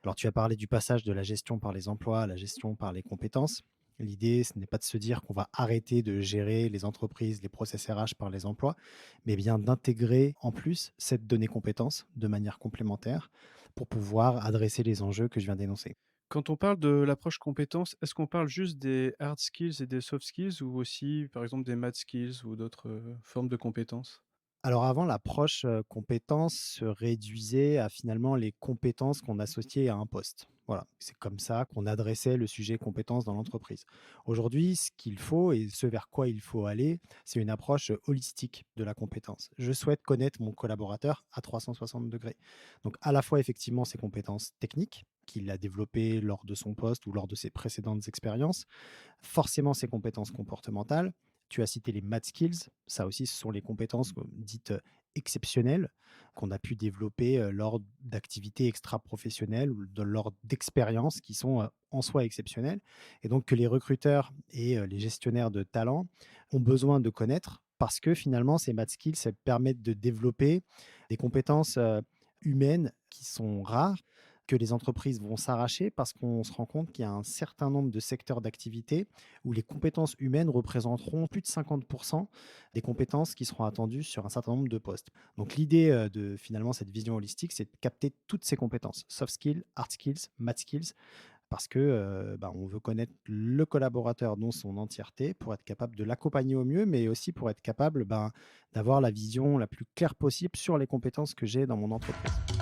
Alors, tu as parlé du passage de la gestion par les emplois à la gestion par les compétences. L'idée, ce n'est pas de se dire qu'on va arrêter de gérer les entreprises, les process RH par les emplois, mais bien d'intégrer en plus cette donnée compétence de manière complémentaire pour pouvoir adresser les enjeux que je viens d'énoncer. Quand on parle de l'approche compétences, est-ce qu'on parle juste des hard skills et des soft skills ou aussi, par exemple, des math skills ou d'autres, formes de compétences? Alors avant, l'approche, compétences se réduisait à finalement les compétences qu'on associait à un poste. Voilà, c'est comme ça qu'on adressait le sujet compétences dans l'entreprise. Aujourd'hui, ce qu'il faut et ce vers quoi il faut aller, c'est une approche, holistique de la compétence. Je souhaite connaître mon collaborateur à 360°. Donc à la fois effectivement ses compétences techniques, qu'il a développées lors de son poste ou lors de ses précédentes expériences, forcément ses compétences comportementales. Tu as cité les math skills, ça aussi ce sont les compétences dites exceptionnelles qu'on a pu développer lors d'activités extra-professionnelles ou lors d'expériences qui sont en soi exceptionnelles et donc que les recruteurs et les gestionnaires de talent ont besoin de connaître parce que finalement ces math skills elles permettent de développer des compétences humaines qui sont rares que les entreprises vont s'arracher parce qu'on se rend compte qu'il y a un certain nombre de secteurs d'activité où les compétences humaines représenteront plus de 50 des compétences qui seront attendues sur un certain nombre de postes. Donc l'idée, de finalement cette vision holistique, c'est de capter toutes ces compétences, soft skills, hard skills, math skills, parce que, on veut connaître le collaborateur dans son entièreté pour être capable de l'accompagner au mieux, mais aussi pour être capable, d'avoir la vision la plus claire possible sur les compétences que j'ai dans mon entreprise.